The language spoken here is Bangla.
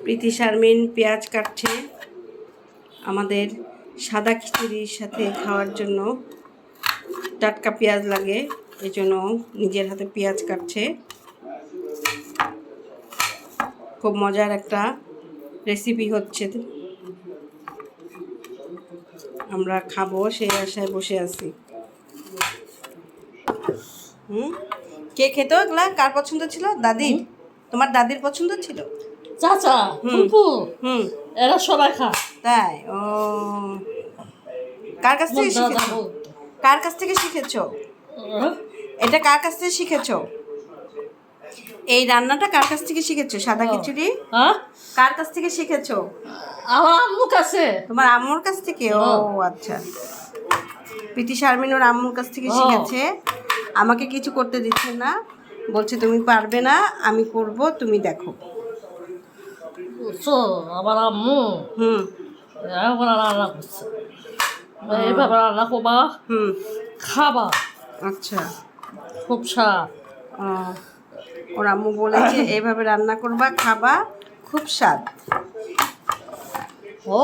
প্রীতি শারমিন পেঁয়াজ কাটছে আমাদের সাদা খিচুড়ির সাথে খাওয়ার জন্য। টাটকা পেঁয়াজ লাগে, এই জন্য নিজের হাতে পেঁয়াজ কাটছে। খুব মজার একটা রেসিপি হচ্ছে, আমরা খাবো সেই আশায় বসে আছি। কে খেত এগুলা? কার পছন্দ ছিল? দাদির? তোমার দাদির পছন্দ ছিল? চাচা, ফুপু, এরা সবাই খায়। তাই? ও, কার কাছ থেকে শিখেছো? কার কাছ থেকে শিখেছো এটা? কার কাছ থেকে শিখেছো এই রান্নাটা? কার কাছ থেকে শিখেছো সাদা খিচুড়ি? কার কাছ থেকে শিখেছো? আমার আম্মুর কাছে। তোমার আম্মুর কাছ থেকে? ও আচ্ছা, প্রীতি শারমিন ওর আম্মুর কাছ থেকে শিখেছে। আমাকে কিছু করতে দিচ্ছে না, বলছে তুমি পারবে না, আমি করব, তুমি দেখো। আমার আম্মু রান্না করছে, এইভাবে রান্না করবা, খাবা। আচ্ছা, খুব স্বাদ। ওর আম্মু বলেছে এইভাবে রান্না করবা, খাবা, খুব স্বাদ। ও